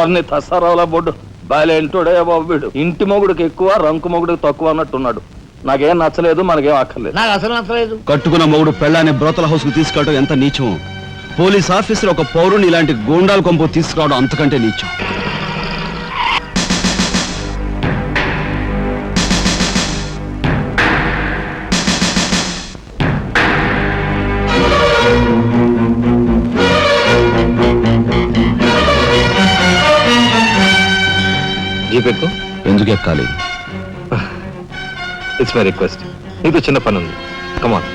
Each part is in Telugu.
ఓర్ని తసారావుల బొడ్డు బాలేంటోడే బాబు వీడు. ఇంటి మొగుడికి ఎక్కువ, రంకు మొగుడికి తక్కువ అన్నట్టున్నాడు. నాకేం నచ్చలేదు, మనకేం అక్కర్లేదు. నాకు అసలు నచ్చలేదు. కట్టుకున్న మొగుడు పెళ్ళాన్ని బ్రోతల హౌస్ కు తీసుకెళ్ళడం ఎంత నీచం. పోలీస్ ఆఫీసర్ ఒక పౌరుని ఇలాంటి గూండాల కొంపు తీసుకురావడం అంతకంటే నీచం. జీపెక్కు ఎందుకు ఎక్కాలి? It's my request. నీతో చిన్న పని ఉంది. కమాన్.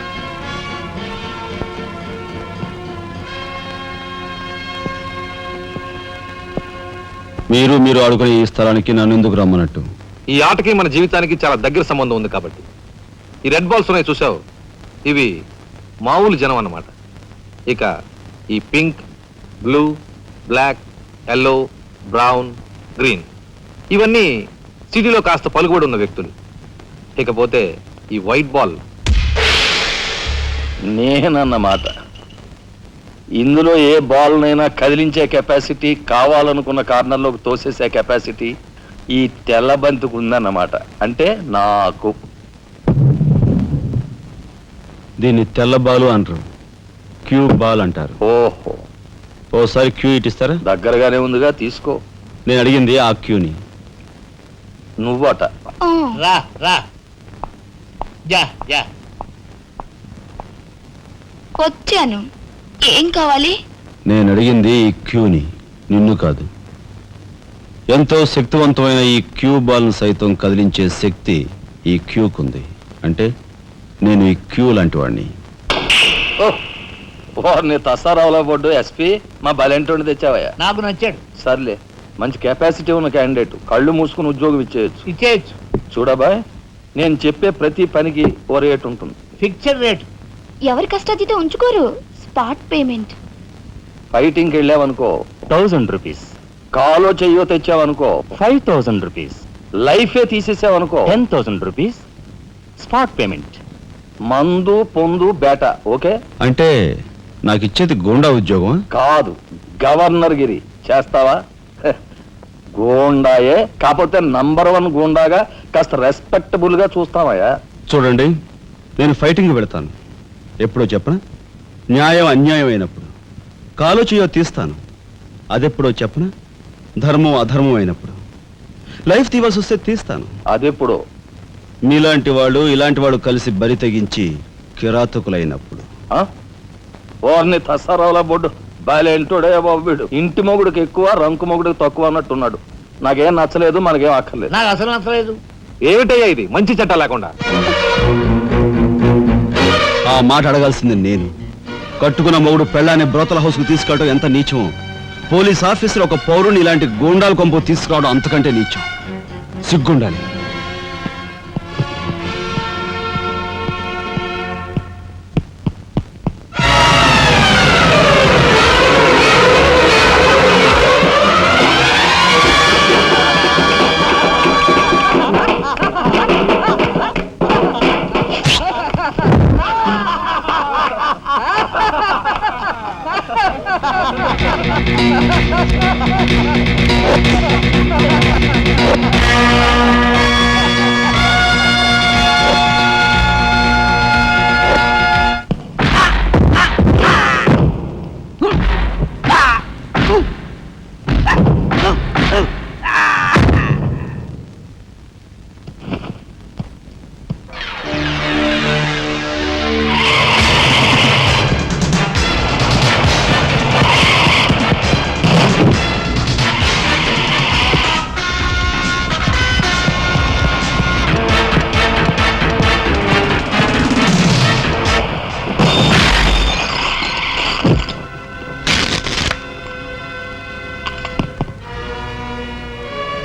మీరు ఆడుకునే ఈ స్థలానికి నన్ను ఎందుకు రమ్మన్నట్టు? ఈ ఆటకి మన జీవితానికి చాలా దగ్గర సంబంధం ఉంది కాబట్టి. ఈ రెడ్ బాల్స్ ఉన్నాయి చూసావు, ఇవి మామూలు జనం అన్నమాట. ఇక ఈ pink, blue, black, yellow, brown, green ఇవన్నీ సిటీలో కాస్త పలుకుబడి ఉన్న వ్యక్తులు. ఇకపోతే ఈ వైట్ బాల్ నేనన్నమాట. ఇందులో ఏ బాల్నైనా కదిలించే కెపాసిటీ, కావాలనుకున్న కార్నర్లోకి తోసేసే కెపాసిటీ ఈ తెల్ల బంతికి ఉందన్నమాట. అంటే నాకు. దీన్ని తెల్ల బాలు అంటారు, క్యూ బాల్ అంటారు. ఓహో, ఓసారి క్యూ ఇటిస్తారా? దగ్గరగానే ఉందిగా, తీసుకో. నేను అడిగింది ఆ క్యూని. నువ్వట. రా రా జా జా. వచ్చాను. ఏం కావాలి? నేను అడిగింది ఈ క్యూని, నిన్ను కాదు. ఎంతో శక్తివంతమైన ఈ క్యూ బాల్ను సైతం కదిలించే శక్తి ఈ క్యూకుంది. అంటే నేను ఈ క్యూ లాంటి వాడిని. నీ తసారావుల బొడ్డు ఎస్పీ మా బలెంటోని తెచ్చావయ్యా. నాకు నచ్చాడు. సర్లే, మంచి కెపాసిటీ ఉన్న క్యాండిడేట్. కళ్ళు మూసుకుని ఉద్యోగం ఇచ్చేయచ్చు. చూడబాయ్, నేను చెప్పే ప్రతి పనికి ఓ రేట్ ఉంటుంది. Fixed rate. ఎవరి కష్టాతీత ఉంచుకోరు. Spot payment. ఫైటింగ్కి వెళ్ళావనుకో 1000 రూపీస్. కాలో చెయ్యో తెచ్చావనుకో 5000 రూపీస్. లైఫే తీసేసావనుకో 10,000 రూపీస్ స్పాట్ పేమెంట్. మందు పొందు బేట. ఓకే? అంటే నాకు ఇచ్చేది గూండా ఉద్యోగం కాదు, గవర్నర్ గిరి. చేస్తావా? గూండాయే, కాకపోతే నంబర్ 1 గూండాగా కాస్త రెస్పెక్టబుల్ గా చూస్తావయ్యా. చూడండి, నేను ఫైటింగ్ పెడతాను. ఎప్పుడో చెప్పనా? న్యాయం అన్యాయం అయినప్పుడు. కాలో చేయో తీస్తాను. అదెప్పుడో చెప్పనా? ధర్మం అధర్మం అయినప్పుడు. లైఫ్ తీవాల్సి వస్తే తీస్తాను. అదెప్పుడు? మీలాంటి వాళ్ళు ఇలాంటి వాడు కలిసి బరి తెగించి కిరాతకులైనప్పుడు. ఓర్ని తసారావుల బొడ్డు బాలేంటోడే బాబు వీడు. ఇంటి మొగుడికి ఎక్కువ, రంకు మొగుడికి తక్కువ అన్నట్టున్నాడు. నాకేం నచ్చలేదు, మనకేం అక్కర్లేదు. నాకు అసలు నచ్చలేదు. ఏమిటయ్యా ఇది మంచి చట్టం లేకుండా? ఆ మాట అడగాల్సింది నేను. కట్టుకున్న మొగుడు పెళ్ళాన్ని బ్రోతల హౌస్ కు తీసుకెళ్ళడం ఎంత నీచం. పోలీస్ ఆఫీసర్ ఒక పౌరుని ఇలాంటి గూండాల కొంపు తీసుకురావడం అంతకంటే నీచం. సిగ్గుండాలి.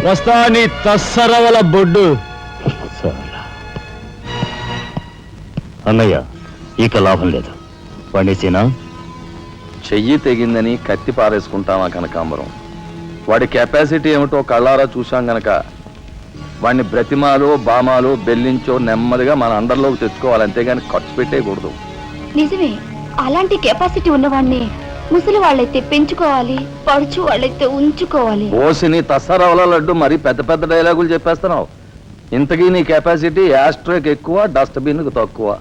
వస్తా నీ తస్సరవల బొడ్డు. అన్నయ్య, ఇక లాభం లేదు. పండేసేనా? చెయ్యి తెగిందని కత్తి పారేసుకుంటామా కనకాంబరం? వాడి కెపాసిటీ ఏమిటో కళ్ళారా చూశాం గనక వాడిని బ్రతిమాలో బామాలో బెల్లించో నెమ్మదిగా మన అండర్లోకి తెచ్చుకోవాలి. అంతేగాని ఖర్చు పెట్టేయకూడదు. నిజమే, అలాంటి కెపాసిటీ ఉన్నవాడిని ముసలి వాళ్ళైతే పెంచుకోవాలి, పడుచు వాళ్ళైతే ఉంచుకోవాలి. ఓసిని తస్సరవల లడ్డు మరి పెద్ద పెద్ద డైలాగులు చెప్పేస్తున్నావు. ఇంతకీ నీ కెపాసిటీ యాస్ట్రోకి ఎక్కువ, డస్ట్బిన్కి తక్కువ.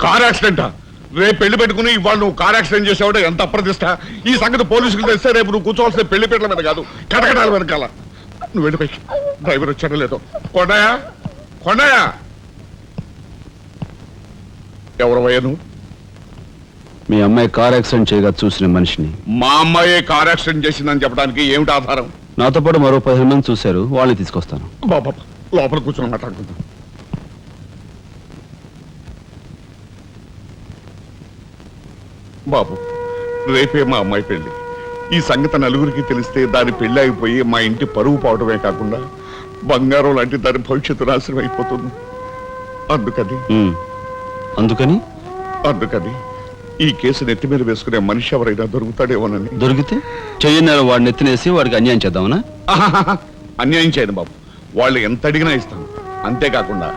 కార్ యాక్సిడెంట్ రేపు పెళ్లి పెట్టుకుని ఇవాళ నువ్వు కార్ యాక్సిడెంట్ చేసావు ఎంత అప్రదిష్ట. ఈ సంగతి పోలీసులు తెస్తే రేపు నువ్వు కూర్చోవాల్సిన పెళ్లి పీటల మీద కాదు, కటకటాల వెనకాల. నువ్వు వెళ్ళిపోయి డ్రైవర్ వచ్చాడో లేదో. కొండయా కొండయా, ఎవరవయ్యా నువ్వు? మీ అమ్మాయి కార్ యాక్సిడెంట్ చేయగా చూసిన మనిషిని. మా అమ్మాయి కార్ యాక్సిడెంట్ చేసిందని చెప్పడానికి ఏమిటి ఆధారం? నాతో పాటు మరో 15 మంది చూశారు, వాళ్ళని తీసుకొస్తాను. బాబా లోపల కూర్చొని మాట్లాడుకుందాం. బాబు రేపే మా అమ్మాయి పెళ్లి. ఈ సంగతి నలుగురికి తెలిస్తే దాని పెళ్లి అయిపోయి మా ఇంటి పరువు పోవడమే కాకుండా బంగారం లాంటి దాని భవిష్యత్తు నాశనం అయిపోతుంది. అందుకని అందుకని ఈ కేసు నెత్తి మీద వేసుకునే మనిషి ఎవరైనా దొరుకుతాడేమోనని. దొరికితే చెయ్యన్నారు వాడిని ఎత్తినేసి వాడికి అన్యాయం చేద్దామనా? అన్యాయం చేయను బాబు, వాళ్ళు ఎంత అడిగినా ఇస్తాను. అంతేకాకుండా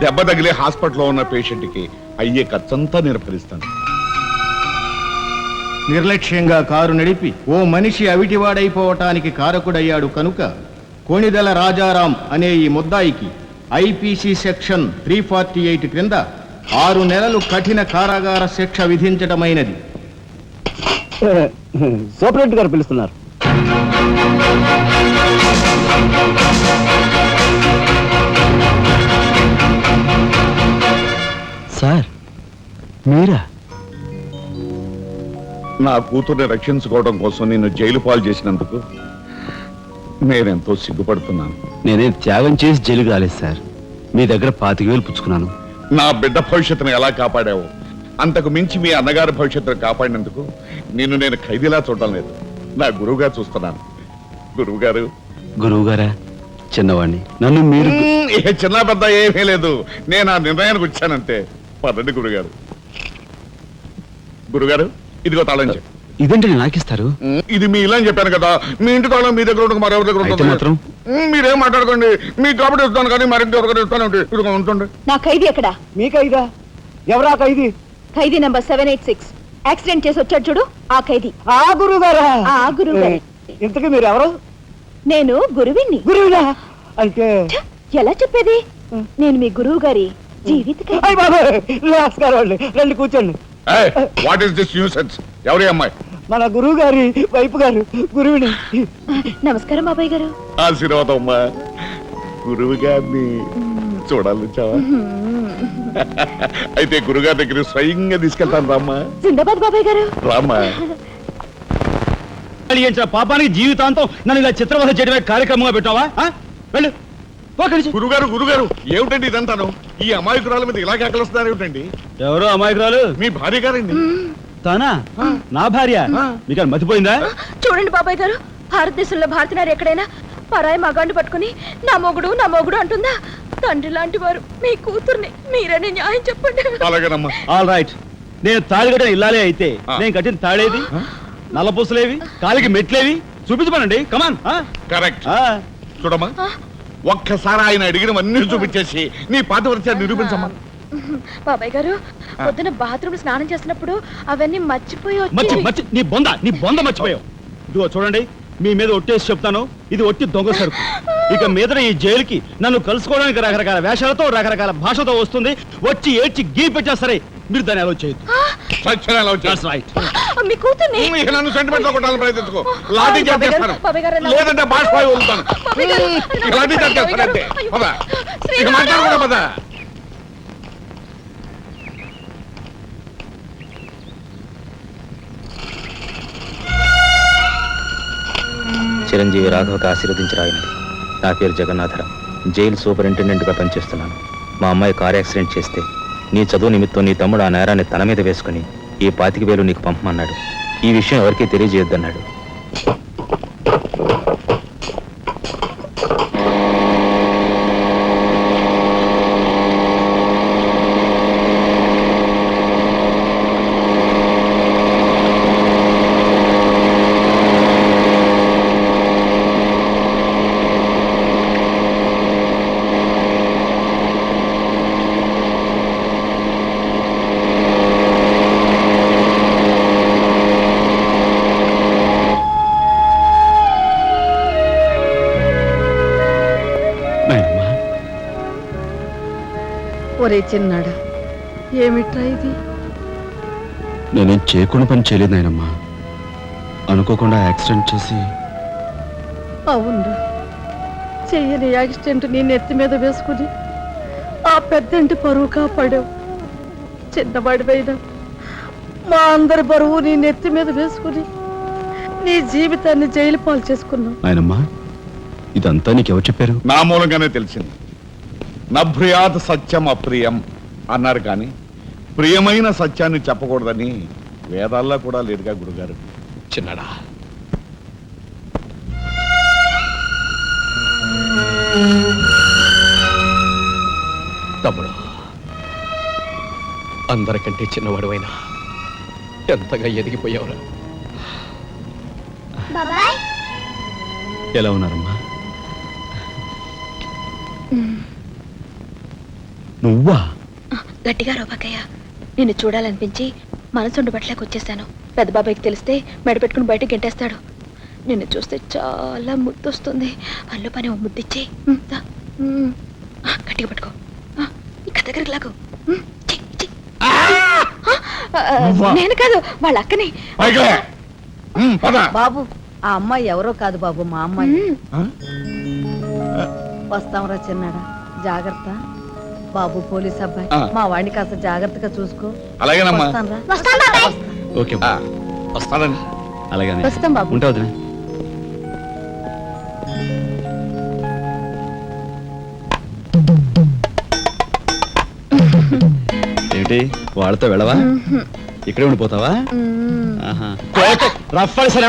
దెబ్బ తగిలే హాస్పిటల్లో ఉన్న పేషెంట్కి అయ్యే ఖర్చంతా నేను భరిస్తాను. నిర్లక్ష్యంగా కారు నడిపి ఓ మనిషి అవిటివాడైపోవటానికి కారకుడయ్యాడు కనుక కోణిదెల రాజారాం అనే ఈ ముద్దాయికి ఐపీసీ సెక్షన్ 348 క్రింద 6 నెలలు కఠిన కారాగార శిక్ష విధించటమైనది. సూపరింటెండెంట్ గారు పిలుస్తున్నారు. సార్ మీరా? నా కూతుర్ని రక్షించుకోవడం కోసం నిన్ను జైలు పాలు చేసినందుకు నేనెంతో సిగ్గుపడుతున్నాను. నేనే త్యాగం చేసి జైలుకి రాలేదు సార్, మీ దగ్గర 25,000 పుచ్చుకున్నాను. నా బిడ్డ భవిష్యత్తును ఎలా కాపాడావో అంతకు మించి మీ అన్నగారి భవిష్యత్తును కాపాడినందుకు నిన్ను నేను ఖైదీలా చూడడం లేదు, నా గురువుగా చూస్తున్నాను. గురువుగారు. గురువుగారా? చిన్నవాణ్ణి, నన్ను మీరు. ఏ చిన్న పెద్ద ఏమీ లేదు, నేను ఆ నిర్ణయానికి వచ్చానంతే. పదండి గురుగారు. గురుగారు ఇదిగో తాళం చెప్పు. ఇదేంటి నాకిస్తారు? ఇది మీ ఇల్లు అని చెప్పాను కదా, మీ ఇంటి తాళం మీ దగ్గర ఉండక మరెవరి దగ్గర అయితే మాత్రం మీరేం మాట్లాడుకోండి. మీ కాబట్టి ఇస్తాను కానీ మరింటి ఎవరికైనా ఇస్తాను. ఇదిగో ఉంటుండే. నా ఖైదీ ఎక్కడ? మీ ఖైదా? ఎవరా ఖైదీ? ఖైదీ నంబర్ 786 యాక్సిడెంట్ చేసి వచ్చాడు చూడు, ఆ ఖైదీ. ఆ గురువు గారా? ఆ గురువు గారే. ఇంతకీ మీరు ఎవరు? నేను గురువిని. గురువునా? అంటే ఎలా చెప్పేది? నేను మీ గురువు గారి జీవిత ఖైదీ. అయ్య బాబాయ్, నమస్కారం అండి, రండి కూర్చోండి. What is this nuisance? ఎవరి అమ్మాయి? మన గురువు గారి వైపు గారు, గురువుని. నమస్కారం బాబాయ్ గారు. ఆశీర్వాదం అమ్మా. గురువు గారిని చూడాలొచ్చావా? అయితే గురుగారి దగ్గర స్వయంగా తీసుకెళ్తాను రామ్మా. జిందాబాద్ బాబాయ్ గారు. రామ్మా. పాపానికి జీవితాంతం నన్ను ఇలా చిత్రవధ చేయడమే కార్యక్రమంగా పెట్టావా? వెళ్ళు. గురుగారు గురుగారు ఏమిటండి ఇదంతాను? ఈ అమాయకురాల మీద ఇలా కేకలుస్తున్నారు ఏమిటండి? ఎవరు అమాయకురాలు? మీ భార్య గారండి. తానా? నా భార్య? మీకు మతిపోయిందా? చూడండి బాబాయ్ గారు, భారతదేశంలో భారతీయులు ఎక్కడైనా పరాయి మగాండు పట్టుకుని నా మొగుడు అంటుందా? తండ్రి లాంటి వారు మీ కూతుర్ని మీరనే న్యాయం చెప్పండి. అలాగేనమ్మా. All right. నేను తాళి కట్టిన ఇల్లాలే అయితే నేను కట్టిన తాళేది, నల్లపూసలేవి, కాలికి మెట్లేవి చూపించమనండి. కమాన్. కరెక్ట్. చూడమ్మా, ఒక్కసారి ఆయన అడిగినవన్నీ చూపించేసి నీ పాతివ్రత్యాన్ని నిరూపించమ్మా. బాబాయ్ గారు, పొద్దున బాత్రూమ్ స్నానం చేసినప్పుడు అవన్నీ మర్చిపోయి నీ బొంద మర్చిపోయావు. ఇదిగో చూడండి, మీ మీద ఒట్టేసి చెప్తాను, ఇది ఒట్టి దొంగ సరుకు. ఇక మీద ఈ జైలుకి నన్ను కలుసుకోవడానికి రకరకాల వేషాలతో రకరకాల భాషతో వస్తుంది. వచ్చి ఏడ్చి గీ పెట్టా సరే, మీరు దాన్ని అలో చేయొద్దు. మీ కూతుర్ని నన్ను సెంటిమెంట్ లో కొట్టాలని ప్రయత్నించుకో. లాఠీ చార్జ్ చేస్తాను, లేదంటే బాష్పాయి వదులుతాను. లాఠీ చార్జ్ చేస్తాను అంతే. పద, ఇక మాట్లాడకూడదు. పద. చిరంజీవి రాఘవకు ఆశీర్వదించరాయినది. నా పేరు జగన్నాథరావు, జైలు సూపరింటెండెంట్గా పనిచేస్తున్నాను. మా అమ్మాయి కార్ యాక్సిడెంట్ చేస్తే నీ చదువు నిమిత్తం నీ తమ్ముడు ఆ నేరాన్ని తన మీద వేసుకుని ఈ 25,000 నీకు పంపమన్నాడు. ఈ విషయం ఎవరికీ తెలియజేయొద్దన్నాడు. ఒరే చిన్నాడా, ఏమిట్రా ఇది? నేనేం చేయకుండా పని చేయలేదు నాయనమ్మా. అనుకోకుండా యాక్సిడెంట్ చేసి. అవును, చెయ్యని యాక్సిడెంట్ నీ నెత్తి మీద వేసుకుని ఆ పెద్దంటి పరువు కాపాడావు. చిన్నవాడిపైన మా అందరి బరువు నీ నెత్తి మీద వేసుకుని నీ జీవితాన్ని జైలు పాలు చేసుకున్నావు. నాయనమ్మా, ఇదంతా నీకెవరు చెప్పారు? నా మూలంగానే తెలిసింది. నభ్రియాత్ సత్యం అప్రియం అన్నారు, కానీ ప్రియమైన సత్యాన్ని చెప్పకూడదని వేదాల్లో కూడా లేదుగా గురుగారు. చిన్నడా, తమ్ముడు, అందరికంటే చిన్నవాడువైనా ఎంతగా ఎదిగిపోయావురా. ఎలా ఉన్నారమ్మా? నువ్వా? గట్టిగా రోబకయ్య, నిన్ను చూడాలనిపించి మనసుండు బట్టలేక వచ్చేసాను. పెద్ద బాబాయ్కి తెలిస్తే మెడ పెట్టుకుని బయటకు గెంటేస్తాడు. నిన్ను చూస్తే చాలా ముద్దొస్తుంది. అల్లు పని ఓ ముద్దిచ్చి గట్టిగా పట్టుకో. ఇక దగ్గరికి లాగు. నేను కాదు, వాళ్ళ అక్కని. బాబు, ఆ అమ్మాయి ఎవరో కాదు బాబు, మా అమ్మాయి. వస్తాంరా చిన్నాడా, జాగ్రత్త. బాబు పోలీస్ అబ్బాయి, మా వాడిని కాస్త జాగ్రత్తగా చూసుకో. అలాగేనమ్మా. వస్తానురా. ఓకే వస్తానండి. అలాగే వస్తాం బాబు. ఉంటావు వదినా. ఏమిటి వాళ్ళతో వెళ్ళవా? ఇక్కడే ఉండిపోతావా? రఫ్ సరే